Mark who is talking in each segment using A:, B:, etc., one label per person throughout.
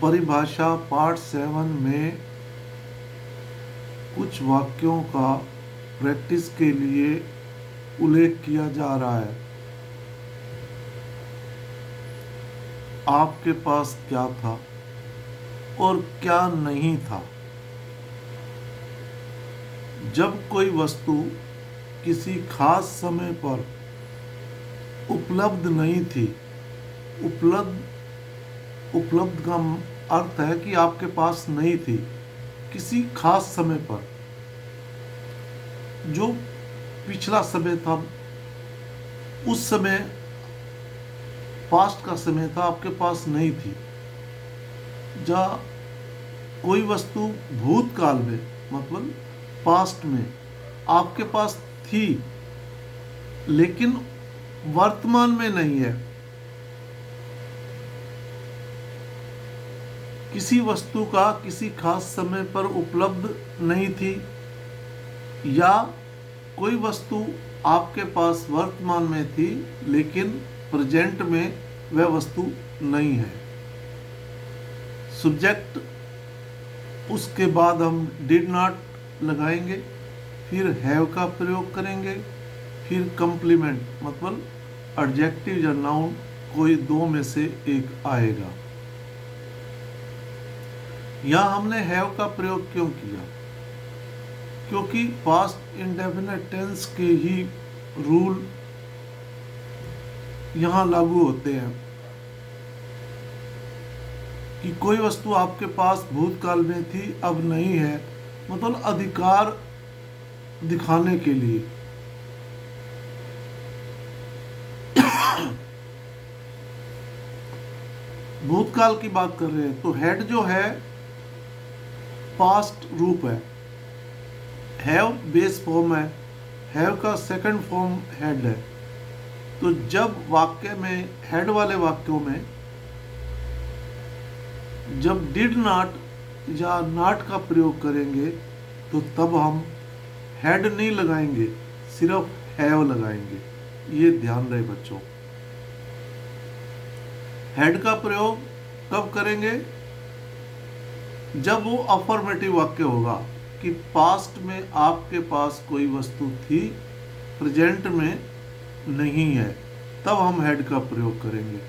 A: परिभाषा पार्ट 7 में कुछ वाक्यों का प्रैक्टिस के लिए उल्लेख किया जा रहा है। आपके पास क्या था और क्या नहीं था। जब कोई वस्तु किसी खास समय पर उपलब्ध नहीं थी, उपलब्ध का अर्थ है कि आपके पास नहीं थी किसी खास समय पर, जो पिछला समय था, उस समय पास्ट का समय था, आपके पास नहीं थी। जहाँ कोई वस्तु भूतकाल में मतलब पास्ट में आपके पास थी लेकिन वर्तमान में नहीं है। किसी वस्तु का किसी खास समय पर उपलब्ध नहीं थी, या कोई वस्तु आपके पास वर्तमान में थी लेकिन प्रेजेंट में वह वस्तु नहीं है। सब्जेक्ट, उसके बाद हम डिड नॉट लगाएंगे, फिर हैव का प्रयोग करेंगे, फिर कंप्लीमेंट मतलब एडजेक्टिव या नाउन, कोई दो में से एक आएगा। यहाँ हमने हैव का प्रयोग क्यों किया? क्योंकि पास्ट इंडेफिनिट टेंस के ही रूल यहाँ लागू होते हैं कि कोई वस्तु आपके पास भूतकाल में थी, अब नहीं है, मतलब अधिकार दिखाने के लिए। भूतकाल की बात कर रहे हैं तो हैड जो है पास्ट रूप है, हैव बेस फॉर्म है, हैव का सेकंड फॉर्म हैड है। तो जब वाक्य में हैड वाले वाक्यों में जब डिड नॉट या नॉट का प्रयोग करेंगे तो तब हम हैड नहीं लगाएंगे, सिर्फ हैव लगाएंगे। ये ध्यान रहे बच्चों। हैड का प्रयोग कब करेंगे? जब वो अफर्मेटिव वाक्य होगा कि पास्ट में आपके पास कोई वस्तु थी, प्रेजेंट में नहीं है, तब हम हैड का प्रयोग करेंगे।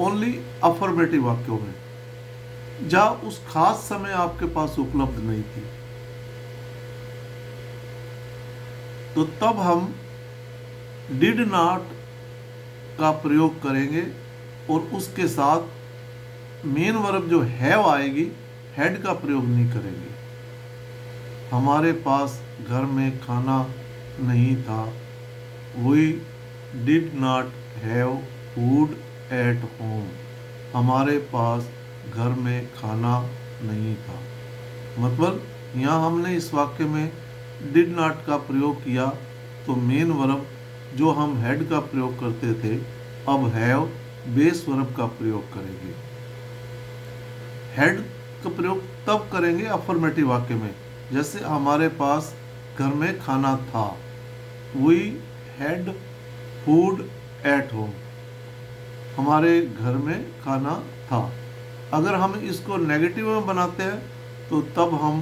A: ओनली अफर्मेटिव वाक्यों में, जहाँ उस खास समय आपके पास उपलब्ध नहीं थी, तो तब हम डिड नॉट का प्रयोग करेंगे और उसके साथ मेन वर्ब जो हैव आएगी, हैड का प्रयोग नहीं करेंगे। हमारे पास घर में खाना नहीं था, we did not have food at home. हमारे पास घर में खाना नहीं था, मतलब यहाँ हमने इस वाक्य में डिड नॉट का प्रयोग किया, तो मेन वर्ब जो हम हैड का प्रयोग करते थे, अब हैव बेस वर्ब का प्रयोग करेंगे। हैड का प्रयोग तब करेंगे अफर्मेटिव वाक्य में, जैसे हमारे पास घर में खाना था, we had food at home. हमारे घर में खाना था। अगर हम इसको नेगेटिव में बनाते हैं तो तब हम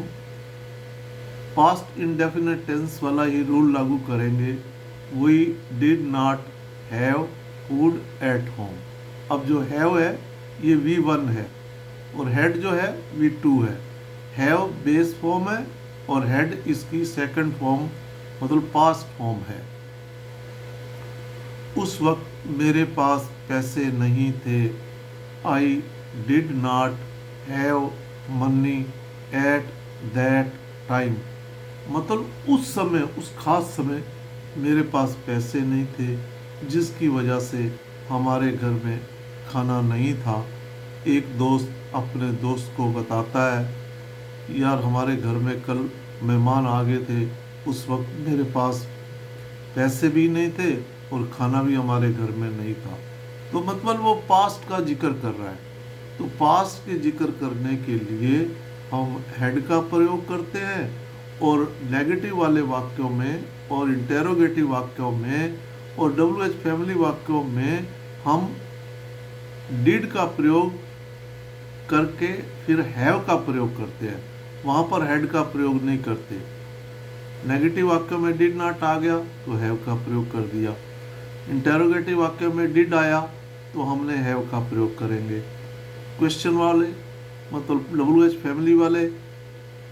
A: पास्ट इंडेफिनिट टेंस वाला ही रूल लागू करेंगे, we did not have food at home. अब जो हैव है ये V1 है और हेड जो है V2 है। हैव बेस फॉर्म है और हेड इसकी सेकंड फॉर्म मतलब पास्ट फॉर्म है। उस वक्त मेरे पास पैसे नहीं थे, आई did not have money at that time. मतलब उस समय, उस खास समय मेरे पास पैसे नहीं थे, जिसकी वजह से हमारे घर में खाना नहीं था। एक दोस्त अपने दोस्त को बताता है, यार हमारे घर में कल मेहमान आ गए थे, उस वक्त मेरे पास पैसे भी नहीं थे और खाना भी हमारे घर में नहीं था। तो मतलब वो पास्ट का जिक्र कर रहा है। तो पास्ट के जिक्र करने के लिए हम हेड का प्रयोग करते हैं, और नेगेटिव वाले वाक्यों में और इंटेरोगेटिव वाक्यों में और WH फैमिली वाक्यों में हम डिड का प्रयोग करके फिर हैव का प्रयोग करते हैं, वहाँ पर हैड का प्रयोग नहीं करते। नेगेटिव वाक्य में डिड नॉट आ गया तो हैव का प्रयोग कर दिया। इंटेरोगेटिव वाक्य में डिड आया तो हमने हैव का प्रयोग करेंगे। क्वेश्चन वाले मतलब WH फैमिली वाले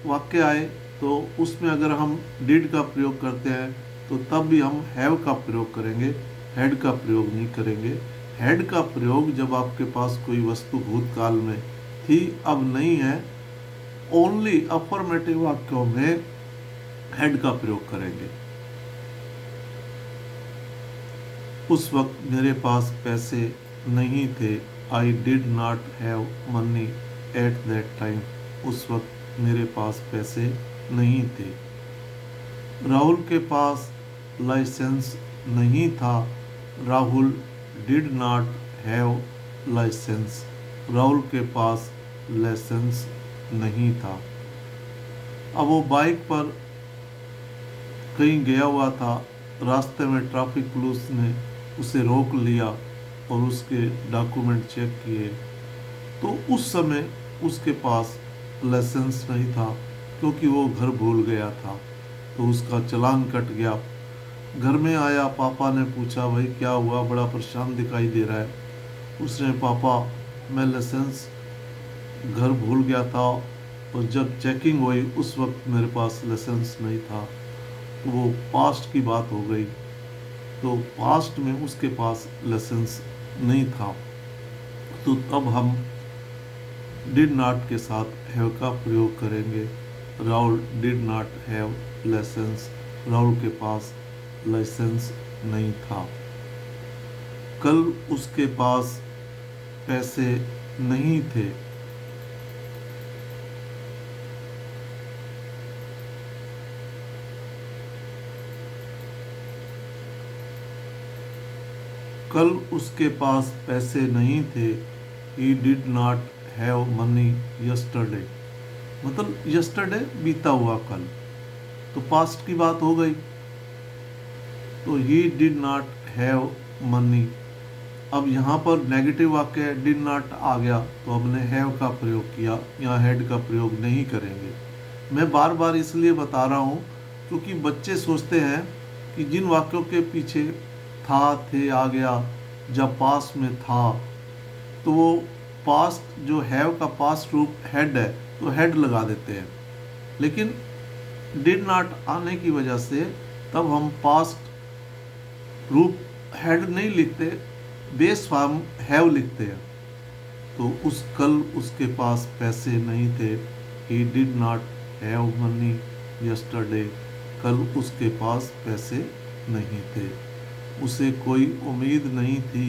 A: वाक्य आए तो उसमें अगर हम डिड का प्रयोग करते हैं तो तब भी हम हैव का प्रयोग करेंगे, हैड का प्रयोग नहीं करेंगे। हैड का प्रयोग जब आपके पास कोई वस्तु भूतकाल में थी अब नहीं है, ओनली अफर्मेटिव वाक्यों में हैड का प्रयोग करेंगे। उस वक्त मेरे पास पैसे नहीं थे, आई did not have money at that time. उस वक्त मेरे पास पैसे नहीं थे। राहुल के पास लाइसेंस नहीं था, Rahul did not have licence. Rahul के पास लाइसेंस नहीं था। अब वो बाइक पर कहीं गया हुआ था, रास्ते में ट्रैफिक पुलिस ने उसे रोक लिया और उसके डॉक्यूमेंट चेक किए तो उस समय उसके पास लाइसेंस नहीं था क्योंकि वो घर भूल गया था, तो उसका चालान कट गया। घर में आया, पापा ने पूछा भाई क्या हुआ, बड़ा परेशान दिखाई दे रहा है। उसने पापा मैं लाइसेंस घर भूल गया था और जब चेकिंग हुई उस वक्त मेरे पास लाइसेंस नहीं था। तो वो पास्ट की बात हो गई, तो पास्ट में उसके पास लाइसेंस नहीं था, तो तब हम डिड नॉट के साथ हैव का प्रयोग करेंगे। Rahul did not have licence, Rahul के पास लाइसेंस नहीं था। कल उसके पास पैसे नहीं थे, कल उसके पास पैसे नहीं थे, he did not have money yesterday। मतलब yesterday बीता हुआ कल, तो पास्ट की बात हो गई, तो he did not have money। अब यहाँ पर नेगेटिव वाक्य did not आ गया तो हमने have का प्रयोग किया, यहाँ had का प्रयोग नहीं करेंगे। मैं बार बार इसलिए बता रहा हूँ क्योंकि बच्चे सोचते हैं कि जिन वाक्यों के पीछे था, थे आ गया, जब पास में था तो वो पास्ट जो हैव का पास्ट रूप हैड है तो हैड लगा देते हैं, लेकिन डिड नॉट आने की वजह से तब हम पास्ट रूप हैड नहीं लिखते, बेस फॉर्म हैव लिखते हैं। तो उस कल उसके पास पैसे नहीं थे, ही did not have money yesterday. कल उसके पास पैसे नहीं थे, उसे कोई उम्मीद नहीं थी,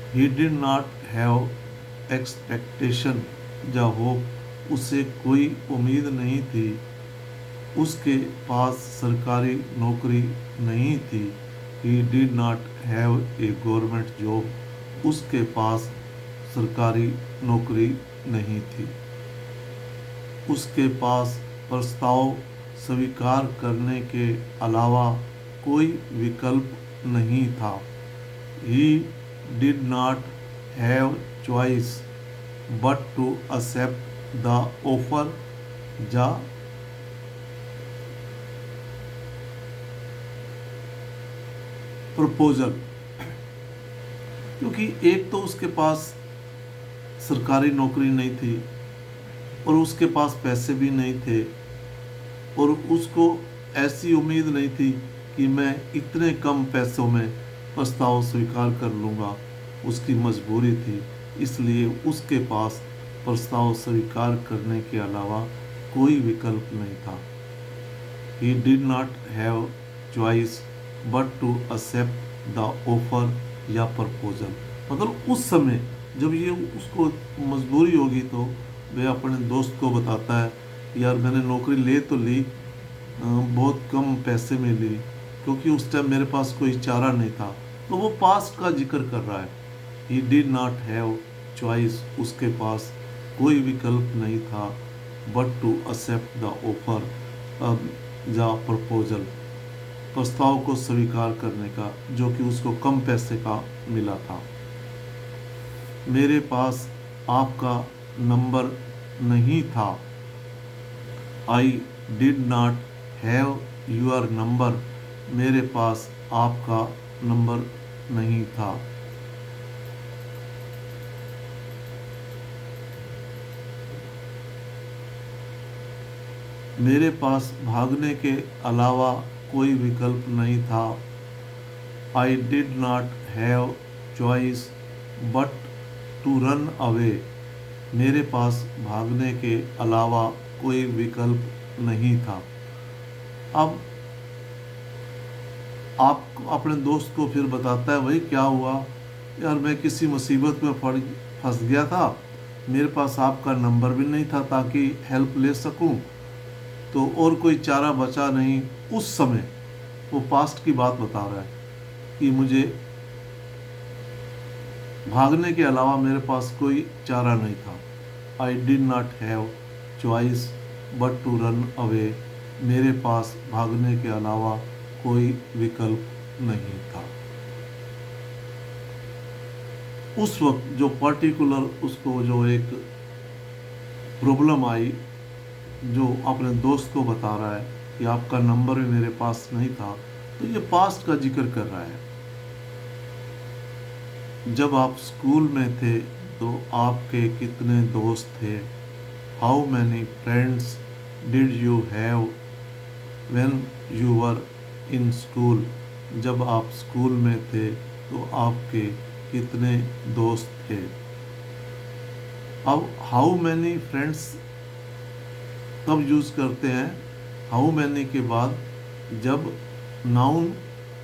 A: he did not have expectation या होप, उसे कोई उम्मीद नहीं थी। उसके पास सरकारी नौकरी नहीं थी, he did not have a government job। उसके पास सरकारी नौकरी नहीं थी। उसके पास प्रस्ताव स्वीकार करने के अलावा कोई विकल्प नहीं था, he did not have choice but to accept the offer या प्रपोजल। क्योंकि एक तो उसके पास सरकारी नौकरी नहीं थी और उसके पास पैसे भी नहीं थे और उसको ऐसी उम्मीद नहीं थी कि मैं इतने कम पैसों में प्रस्ताव स्वीकार कर लूँगा, उसकी मजबूरी थी, इसलिए उसके पास प्रस्ताव स्वीकार करने के अलावा कोई विकल्प नहीं था। He did not have choice but to accept the offer या प्रपोजल। मतलब उस समय जब ये उसको मजबूरी होगी तो वह अपने दोस्त को बताता है यार मैंने नौकरी ले तो ली, बहुत कम पैसे में ली क्योंकि उस टाइम मेरे पास कोई चारा नहीं था। तो वो पास्ट का जिक्र कर रहा है, he did not have choice, उसके पास कोई विकल्प नहीं था, but to accept the offer या प्रपोजल, प्रस्ताव को स्वीकार करने का जो कि उसको कम पैसे का मिला था। मेरे पास आपका नंबर नहीं था। I did not have your number, मेरे पास आपका नंबर नहीं था। मेरे पास भागने के अलावा कोई विकल्प नहीं था। I did not have choice but to run away, मेरे पास भागने के अलावा कोई विकल्प नहीं था। अब आप अपने दोस्त को फिर बताता है, भाई क्या हुआ यार, मैं किसी मुसीबत में फंस गया था, मेरे पास आपका नंबर भी नहीं था ताकि हेल्प ले सकूं, तो और कोई चारा बचा नहीं। उस समय वो पास्ट की बात बता रहा है कि मुझे भागने के अलावा मेरे पास कोई चारा नहीं था। I did not have choice but to run away, मेरे पास भागने के अलावा कोई विकल्प नहीं था। उस वक्त जो पर्टिकुलर उसको जो एक प्रॉब्लम आई, जो अपने दोस्त को बता रहा है कि आपका नंबर भी मेरे पास नहीं था, तो ये पास्ट का जिक्र कर रहा है। जब आप स्कूल में थे तो आपके कितने दोस्त थे? How many friends did you have when you were in school? जब आप स्कूल में थे तो आपके कितने दोस्त थे? अब हाउ मैनी फ्रेंड्स तब यूज़ करते हैं, हाउ मैनी के बाद जब नाउन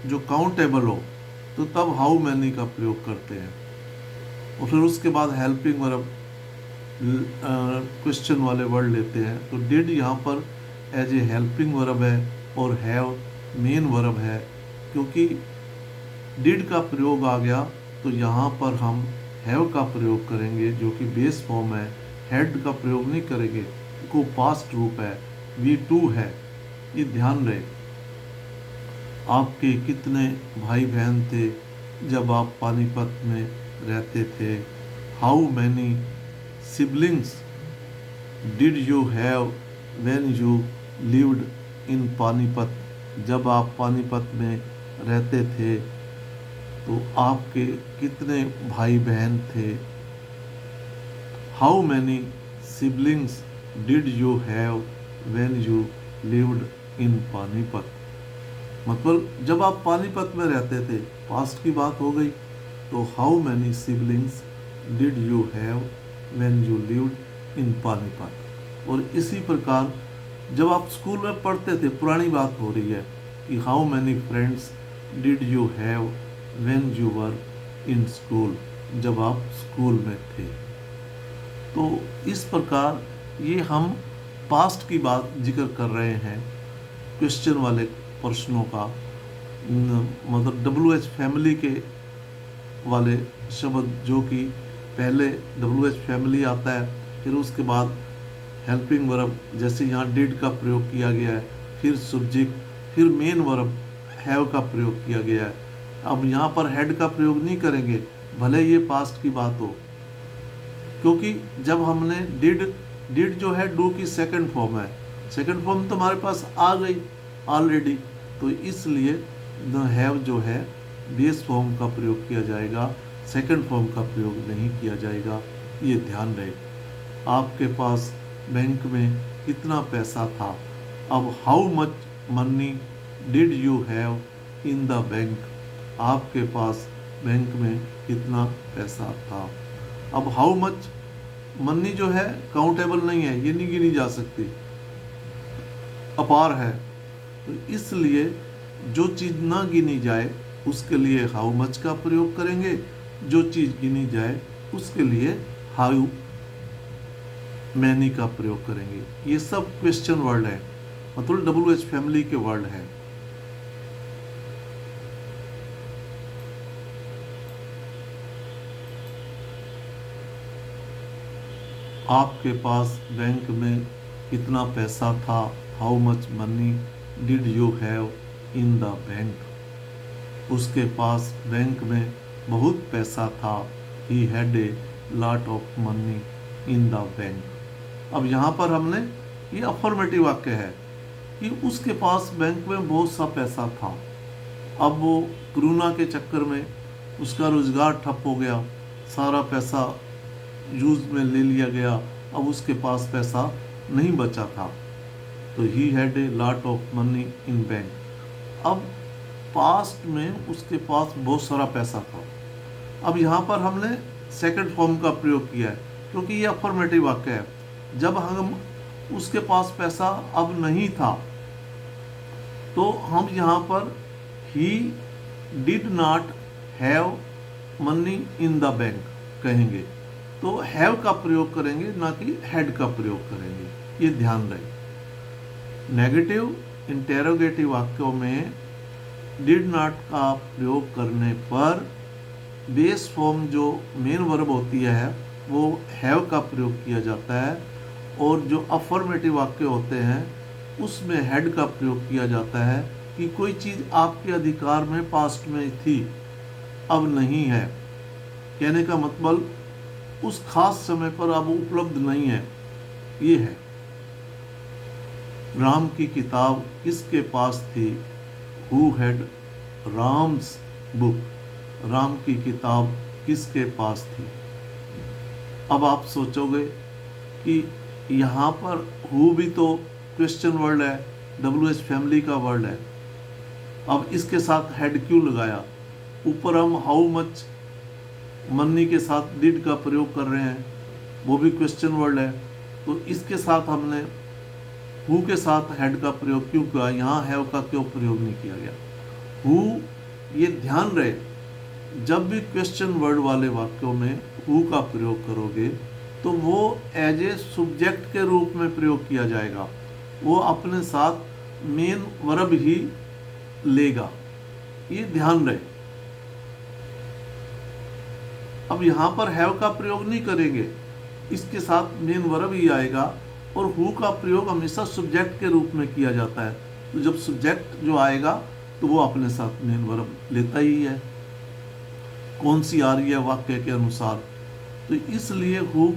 A: जो काउंटेबल हो तो तब हाउ मैनी का प्रयोग करते हैं। और फिर उसके बाद हेल्पिंग वर्ब क्वेश्चन वाले वर्ड लेते हैं। तो डिड यहाँ पर एज ए हेल्पिंग वर्ब है और हैव मेन वर्ब है। क्योंकि डिड का प्रयोग आ गया तो यहाँ पर हम हैव का प्रयोग करेंगे जो कि बेस फॉर्म है, हैड का प्रयोग नहीं करेंगे, को पास्ट रूप है, V2 है, ये ध्यान रहे। आपके कितने भाई बहन थे जब आप पानीपत में रहते थे? How many siblings did you have when you lived in Panipat? जब आप पानीपत में रहते थे तो आपके कितने भाई बहन थे? How many siblings did you have when you lived in Panipat? मतलब जब आप पानीपत में रहते थे, पास्ट की बात हो गई, तो how many siblings did you have when you lived in Panipat. और इसी प्रकार जब आप स्कूल में पढ़ते थे, पुरानी बात हो रही है कि how many friends did you have when you were in school, जब आप स्कूल में थे। तो इस प्रकार ये हम पास्ट की बात जिक्र कर रहे हैं, क्वेश्चन वाले प्रश्नों का, मतलब WH फैमिली के वाले शब्द, जो कि पहले WH फैमिली आता है, फिर उसके बाद हेल्पिंग वर्ब जैसे यहाँ डिड का प्रयोग किया गया है, फिर सब्जेक्ट, फिर मेन वर्ब हैव का प्रयोग किया गया है। अब यहाँ पर हेड का प्रयोग नहीं करेंगे, भले ये पास्ट की बात हो, क्योंकि जब हमने डिड जो है डू की सेकंड फॉर्म है, सेकंड फॉर्म तो हमारे पास आ गई ऑलरेडी, तो इसलिए द हैव जो है बेस फॉर्म का प्रयोग किया जाएगा, सेकंड फॉर्म का प्रयोग नहीं किया जाएगा, ये ध्यान रहे। आपके पास बैंक में कितना पैसा था? अब how much money did you have in the bank? आपके पास बैंक में कितना पैसा था? अब हाउ मच मनी जो है काउंटेबल नहीं है, ये नहीं गिनी जा सकती, अपार है, तो इसलिए जो चीज़ ना गिनी जाए उसके लिए हाउ मच का प्रयोग करेंगे, जो चीज़ गिनी जाए उसके लिए हाउ मैनी का प्रयोग करेंगे। ये सब क्वेश्चन वर्ड है, मतलब WH फैमिली के वर्ड है। आपके पास बैंक में कितना पैसा था? How much money did you have in the bank? उसके पास बैंक में बहुत पैसा था, he had a lot of money in the bank. अब यहाँ पर हमने ये अफर्मेटिव वाक्य है कि उसके पास बैंक में बहुत सा पैसा था। अब वो कोरोना के चक्कर में उसका रोजगार ठप हो गया, सारा पैसा यूज में ले लिया गया, अब उसके पास पैसा नहीं बचा था। तो he had a lot of money in bank. अब पास्ट में उसके पास बहुत सारा पैसा था। अब यहाँ पर हमने सेकंड फॉर्म का प्रयोग किया है क्योंकि ये अफर्मेटिव वाक्य है। जब हम उसके पास पैसा अब नहीं था तो हम यहाँ पर ही did not have money in the bank कहेंगे, तो हैव का प्रयोग करेंगे ना कि हैड का प्रयोग करेंगे, ये ध्यान रहे। नेगेटिव इंटेरोगेटिव वाक्यों में डिड नॉट का प्रयोग करने पर बेस फॉर्म जो मेन वर्ब होती है वो हैव का प्रयोग किया जाता है, और जो अफर्मेटिव वाक्य होते हैं उसमें हेड का प्रयोग किया जाता है कि कोई चीज़ आपके अधिकार में पास्ट में थी अब नहीं है। कहने का मतलब उस खास समय पर अब उपलब्ध नहीं है, ये है। राम की किताब किसके पास थी? Who had Ram's book? Ram की किताब किसके पास थी? अब आप सोचोगे कि यहाँ पर हु भी तो क्वेश्चन वर्ड है, WH फैमिली का वर्ड है, अब इसके साथ हेड क्यों लगाया? ऊपर हम हाउ मच मनी के साथ डिड का प्रयोग कर रहे हैं, वो भी क्वेश्चन वर्ड है, तो इसके साथ हमने हु के साथ हेड का प्रयोग क्यों किया? यहाँ हैव का क्यों प्रयोग नहीं किया गया? हु, ये ध्यान रहे, जब भी क्वेश्चन वर्ड वाले वाक्यों में हु का प्रयोग करोगे तो वो एज ए सब्जेक्ट के रूप में प्रयोग किया जाएगा, वो अपने साथ मेन वर्ब ही लेगा, ये ध्यान रहे। अब यहाँ पर हैव का प्रयोग नहीं करेंगे, इसके साथ मेन वर्ब ही आएगा, और हु का प्रयोग हमेशा सब्जेक्ट के रूप में किया जाता है, तो जब सब्जेक्ट जो आएगा तो वो अपने साथ मेन वर्ब लेता ही है। कौन सी आ रही है वाक्य के अनुसार, तो इसलिए हु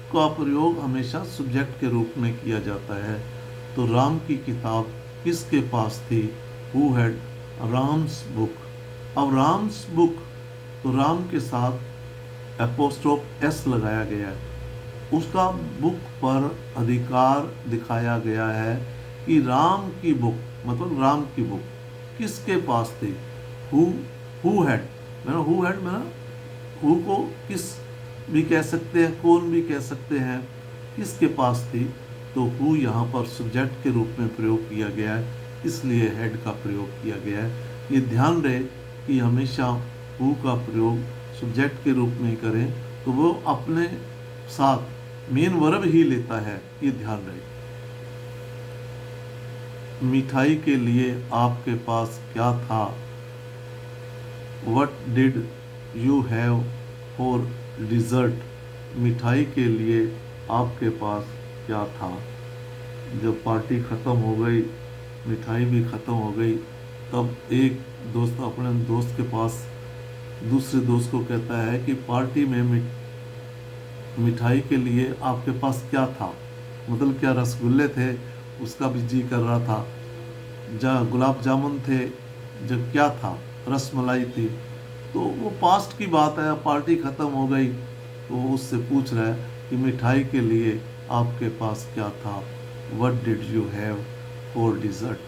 A: का प्रयोग हमेशा सब्जेक्ट के रूप में किया जाता है। तो राम की किताब किसके पास थी? Who had Ram's book. अब राम्स बुक, तो राम के साथ एपोस्ट्रोफ एस लगाया गया है, उसका बुक पर अधिकार दिखाया गया है कि राम की बुक, मतलब राम की बुक किसके पास थी? हु हैड, मैंने हु हैड मैंने हु को किस भी कह सकते हैं, कौन भी कह सकते हैं, किसके पास थी, तो हु यहाँ पर सब्जेक्ट के रूप में प्रयोग किया गया है, इसलिए हेड का प्रयोग किया गया है। ये ध्यान रहे कि हमेशा हु का प्रयोग सब्जेक्ट के रूप में करें तो वो अपने साथ मेन वर्ब ही लेता है, ये ध्यान रहे। मिठाई के लिए आपके पास क्या था? What did you have for dessert? मिठाई के लिए आपके पास क्या था? जब पार्टी ख़त्म हो गई, मिठाई भी ख़त्म हो गई, तब एक दोस्त अपने दोस्त के पास दूसरे दोस्त को कहता है कि पार्टी में मिठाई के लिए आपके पास क्या था? मतलब क्या रसगुल्ले थे, उसका भी जी कर रहा था, गुलाब जामुन थे, जब क्या था, रसमलाई थी। तो वो पास्ट की बात है, पार्टी ख़त्म हो गई, तो वो उससे पूछ रहा है कि मिठाई के लिए आपके पास क्या था? What did you have for dessert?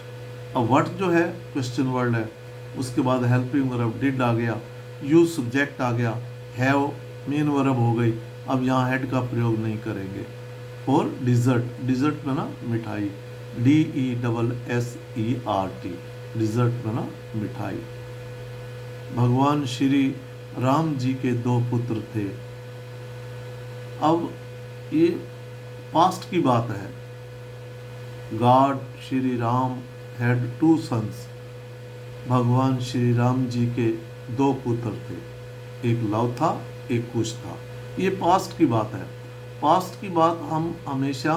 A: अब व्हाट जो है क्वेश्चन वर्ड है, उसके बाद हेल्पिंग वर्ब डिड आ गया, यू सब्जेक्ट आ गया, हैव मेन वर्ब हो गई। अब यहाँ हेड का प्रयोग नहीं करेंगे। फॉर डिज़र्ट, डिज़र्ट में ना मिठाई, DESSERT, डिज़र्ट में ना मिठाई। भगवान श्री राम जी के 2 पुत्र थे। अब ये पास्ट की बात है। God Shri Ram had 2 sons. भगवान श्री राम जी के 2 पुत्र थे, एक लव था, एक कुश था। ये पास्ट की बात है। पास्ट की बात हम हमेशा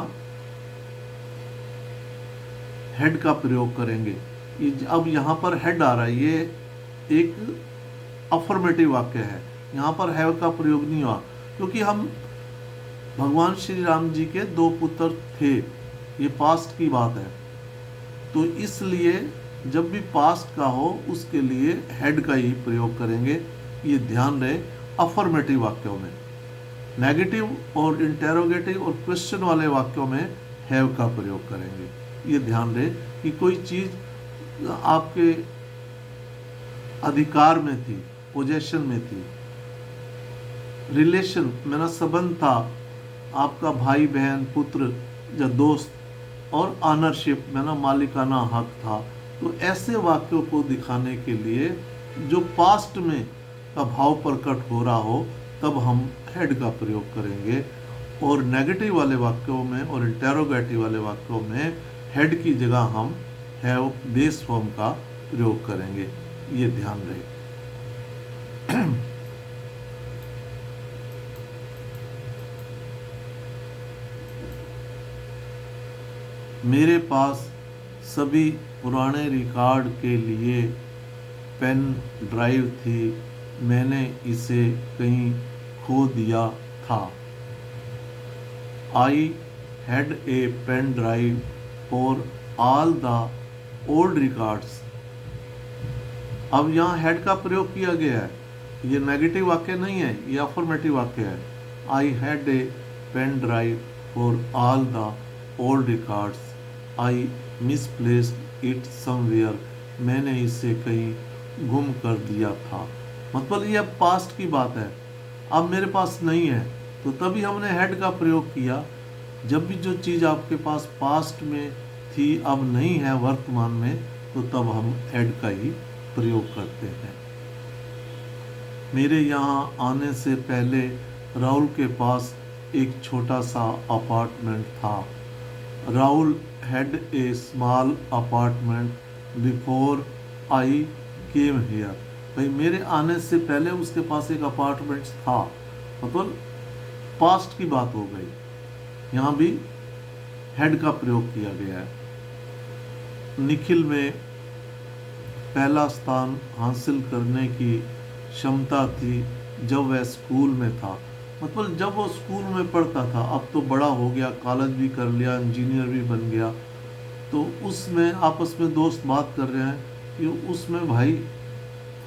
A: हेड का प्रयोग करेंगे। अब यहाँ पर हेड आ रहा है, ये एक अफर्मेटिव वाक्य है, यहाँ पर हैव का प्रयोग नहीं हुआ। क्योंकि हम भगवान श्री राम जी के दो पुत्र थे, ये पास्ट की बात है। तो इसलिए जब भी पास्ट का हो उसके लिए हैड का ही प्रयोग करेंगे, ये ध्यान रहे। अफर्मेटिव वाक्यों में, नेगेटिव और इंटेरोगेटिव और क्वेश्चन वाले वाक्यों में हैव का प्रयोग करेंगे। ये ध्यान रहे कि कोई चीज आपके अधिकार में थी, पोजेशन में थी, रिलेशन मेरा संबंध था, आपका भाई बहन पुत्र या दोस्त, और ऑनरशिप मेरा मालिकाना हक था। तो ऐसे वाक्यों को दिखाने के लिए जो पास्ट में का भाव प्रकट हो रहा हो तब हम हैड का प्रयोग करेंगे, और नेगेटिव वाले वाक्यों में और इंटेरोगेटिव वाले वाक्यों में हैड की जगह हम हैव बेस फॉर्म का प्रयोग करेंगे। ये ध्यान रहे। मेरे पास सभी पुराने रिकॉर्ड के लिए पेन ड्राइव थी, मैंने इसे कहीं खो दिया था। I had a pen drive for all the old records. अब यहाँ हैड का प्रयोग किया गया है, ये नेगेटिव वाक्य नहीं है, ये अफर्मेटिव वाक्य है। I had a pen drive for all the old records, I misplaced it somewhere, मैंने इसे कहीं गुम कर दिया था। मतलब ये अब पास्ट की बात है, अब मेरे पास नहीं है, तो तभी हमने हैड का प्रयोग किया। जब भी जो चीज़ आपके पास पास्ट में थी अब नहीं है वर्तमान में, तो तब हम हैड का ही प्रयोग करते हैं। मेरे यहाँ आने से पहले राहुल के पास एक छोटा सा अपार्टमेंट था। Rahul had a small apartment before I came here। भाई मेरे आने से पहले उसके पास एक अपार्टमेंट था, मतलब पास्ट की बात हो गई। यहाँ भी हैड का प्रयोग किया गया है। निखिल में पहला स्थान हासिल करने की क्षमता थी जब वह स्कूल में था। मतलब जब वो स्कूल में पढ़ता था, अब तो बड़ा हो गया, कॉलेज भी कर लिया, इंजीनियर भी बन गया, तो उसमें आपस में दोस्त बात कर रहे हैं कि उसमें भाई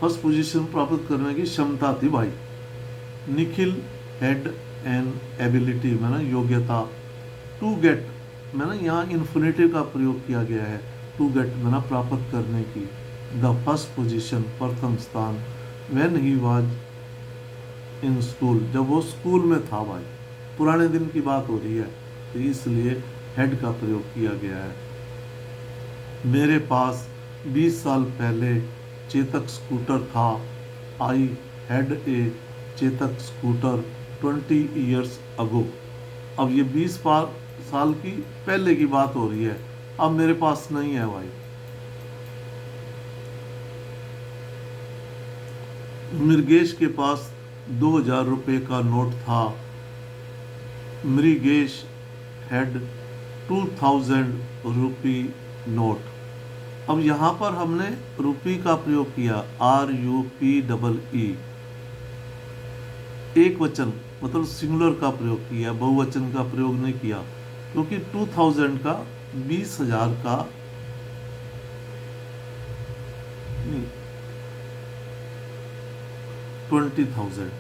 A: फर्स्ट पोजीशन प्राप्त करने की क्षमता थी भाई। निखिल हैड एन एबिलिटी मैंने योग्यता, टू गेट मैंने यहाँ इन्फिनेटिव का प्रयोग किया गया है, टू गेट मैंने प्राप्त करने की, द फर्स्ट पोजीशन प्रथम स्थान, when he was in school जब वो स्कूल में था। भाई पुराने दिन की बात हो रही है, तो इसलिए हैड का प्रयोग किया गया है। मेरे पास 20 साल पहले चेतक स्कूटर था। I had A Chetak scooter 20 years ago. अब ये 20 साल की पहले की बात हो रही है, अब मेरे पास नहीं है भाई। मृगेश के पास 2000 रुपये का नोट था। Mrigesh had 2000 rupee note. अब यहाँ पर हमने रुपी का प्रयोग किया, RUPEE, एक वचन मतलब सिंगुलर का प्रयोग किया, बहुवचन का प्रयोग नहीं किया, क्योंकि 2000 का 20,000 का नहीं, 20,000।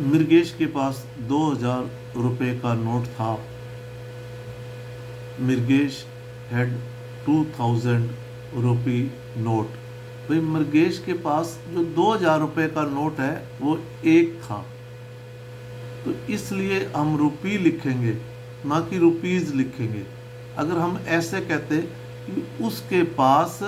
A: मृगेश के पास 2000 रुपये का नोट था। Mrigesh had 2000 rupee note. भाई मृगेश के पास जो 2000 रुपये का नोट है वो एक था, तो इसलिए हम रुपी लिखेंगे ना कि रुपीज लिखेंगे। अगर हम ऐसे कहते कि उसके पास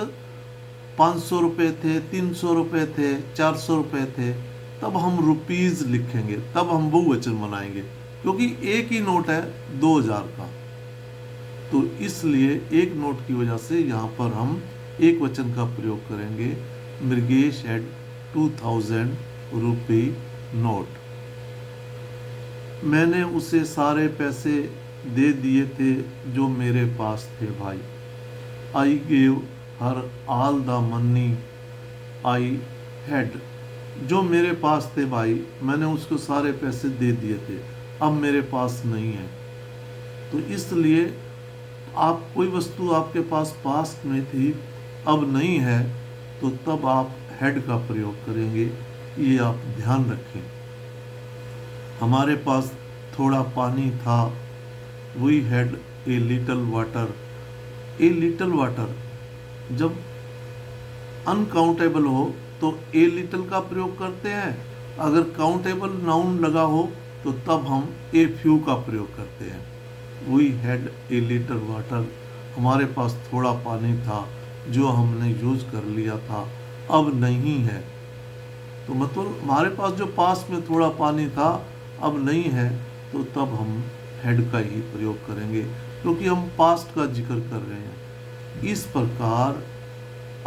A: 500 रुपये थे, 300 रुपये थे, 400 रुपये थे, तब हम रुपीज लिखेंगे, तब हम बहुवचन बनाएंगे, क्योंकि एक ही नोट है 2000 का। तो इसलिए एक नोट की वजह से यहाँ पर हम एक वचन का प्रयोग करेंगे। Mrigesh had 2000 rupee note. मैंने उसे सारे पैसे दे दिए थे जो मेरे पास थे भाई। I gave her all the money I had. जो मेरे पास थे भाई, मैंने उसको सारे पैसे दे दिए थे, अब मेरे पास नहीं है। तो इसलिए आप कोई वस्तु आपके पास्ट में थी, अब नहीं है, तो तब आप हैड का प्रयोग करेंगे, ये आप ध्यान रखें। हमारे पास थोड़ा पानी था, we had a little water. A little water जब अनकाउंटेबल हो तो ए लिटल का प्रयोग करते हैं, अगर काउंटेबल नाउन लगा हो तो तब हम ए फ्यू का प्रयोग करते हैं। We had a little water, हमारे पास थोड़ा पानी था जो हमने यूज कर लिया था, अब नहीं है। तो मतलब हमारे पास जो पास में थोड़ा पानी था अब नहीं है, तो तब हम हैड का ही प्रयोग करेंगे, क्योंकि हम पास्ट का जिक्र कर रहे हैं। इस प्रकार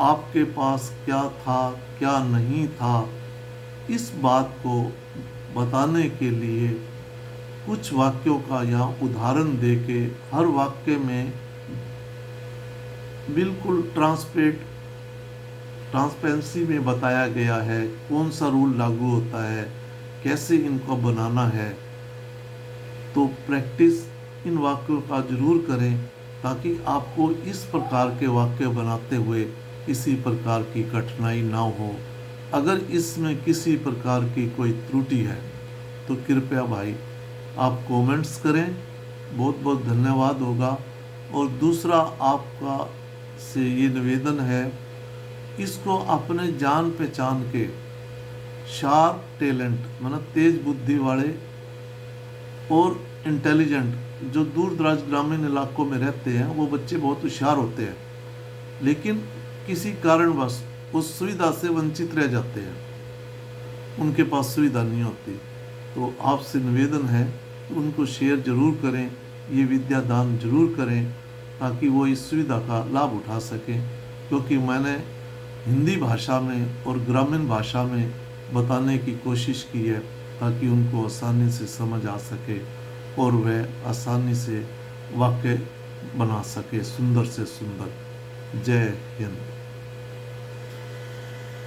A: आपके पास क्या था क्या नहीं था, इस बात को बताने के लिए कुछ वाक्यों का यहाँ उदाहरण देके हर वाक्य में बिल्कुल ट्रांसपेरेंसी में बताया गया है कौन सा रूल लागू होता है, कैसे इनको बनाना है। तो प्रैक्टिस इन वाक्यों का जरूर करें, ताकि आपको इस प्रकार के वाक्य बनाते हुए किसी प्रकार की कठिनाई ना हो। अगर इसमें किसी प्रकार की कोई त्रुटि है तो कृपया भाई आप कमेंट्स करें, बहुत बहुत धन्यवाद होगा। और दूसरा आपका से ये निवेदन है, इसको अपने जान पहचान के शार्प टैलेंट मतलब तेज बुद्धि वाले और इंटेलिजेंट जो दूर दराज ग्रामीण इलाकों में रहते हैं, वो बच्चे बहुत होशियार होते हैं, लेकिन किसी कारणवश उस सुविधा से वंचित रह जाते हैं, उनके पास सुविधा नहीं होती। तो आपसे निवेदन है कि उनको शेयर जरूर करें, ये विद्या दान जरूर करें, ताकि वो इस सुविधा का लाभ उठा सकें। क्योंकि मैंने हिंदी भाषा में और ग्रामीण भाषा में बताने की कोशिश की है, ताकि उनको आसानी से समझ आ सके और वह आसानी से वाक्य बना सके सुंदर से सुंदर। जय हिंद।